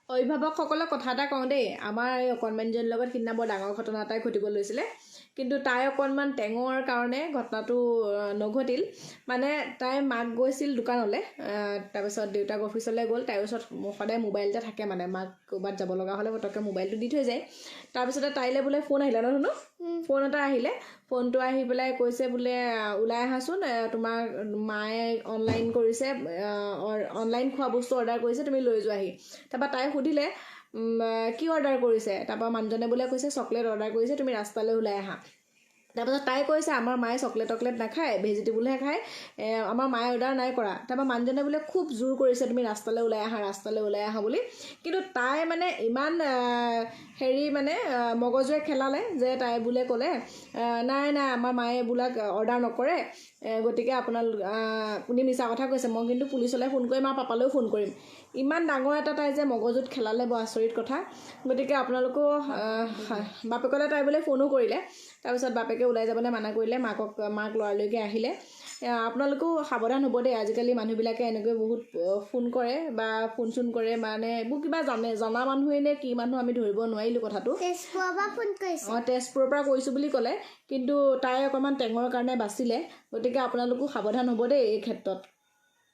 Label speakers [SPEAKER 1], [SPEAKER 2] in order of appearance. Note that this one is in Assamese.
[SPEAKER 1] অভিভাৱকসকলক কথা এটা কওঁ দেই। আমাৰ এই অকণমানিজনীৰ লগত সিদিনা বৰ ডাঙৰ ঘটনা এটাই ঘটিব লৈছিলে, কিন্তু তাই অকণমান টেঙৰ কাৰণে ঘটনাটো নঘটিল। মানে তাইৰ মাক গৈছিল দোকানলৈ, তাৰপিছত দেউতাক অফিচলৈ গ'ল। তাইৰ ওচৰত সদায় মোবাইল এটা থাকে, মানে মাক ক'ৰবাত যাব লগা হ'লে পটককৈ মোবাইলটো দি থৈ যায়। তাৰপিছতে তাইলৈ বোলে ফোন আহিলে ন ধুনু, ফোন এটা আহিলে। ফোনটো আহি পেলাই কৈছে বোলে ওলাই আহাচোন, তোমাৰ মায়ে অনলাইন কৰিছে, অনলাইন খোৱা বস্তু অৰ্ডাৰ কৰিছে, তুমি লৈ যোৱাহি। তাৰপৰা তাই সুধিলে কি অৰ্ডাৰ কৰিছে। তাৰপৰা মানুহজনে বোলে কৈছে চকলেট অৰ্ডাৰ কৰিছে, তুমি ৰাস্তালৈ ওলাই আহা। তাৰপাছত তাই কৈছে আমাৰ মায়ে চকলেট নাখায়, ভেজিটেবলহে খায়, আমাৰ মায়ে অৰ্ডাৰ নাই কৰা। তাৰপৰা মানুহজনে বোলে খুব জোৰ কৰিছে তুমি ৰাস্তালৈ ওলাই আহা বুলি। কিন্তু তাই মানে ইমান মানে মগজুৱে খেলালে যে তাই বোলে ক'লে নাই আমাৰ মায়ে এইবিলাক অৰ্ডাৰ নকৰে, গতিকে আপুনি মিছা কথা কৈছে, মই কিন্তু পুলিচলৈ ফোন কৰিম আৰু পাপালৈও ফোন কৰিম। ইমান ডাঙৰ এটা তাই যে মগজুত খেলালে, বৰ আচৰিত কথা। গতিকে আপোনালোকো বাপেকলৈ তাই বোলে ফোনো কৰিলে। তাৰপিছত বাপেকে ওলাই যাবলৈ মানা কৰিলে, মাক ল'ৰালৈকে আহিলে। আপোনালোকেও সাৱধান হ'ব দেই। আজিকালি মানুহবিলাকে এনেকৈ বহুত ফোন কৰে বা ফোন কৰে, মানে এইবোৰ কিবা জনা মানুহেই নে কি মানুহ আমি ধৰিব নোৱাৰিলোঁ কথাটো। তেজপুৰৰ পৰা কৰিছোঁ বুলি ক'লে, কিন্তু তাই অকণমান টেঙৰ কাৰণে বাচিলে। গতিকে আপোনালোকো সাৱধান হ'ব দেই এই ক্ষেত্ৰত।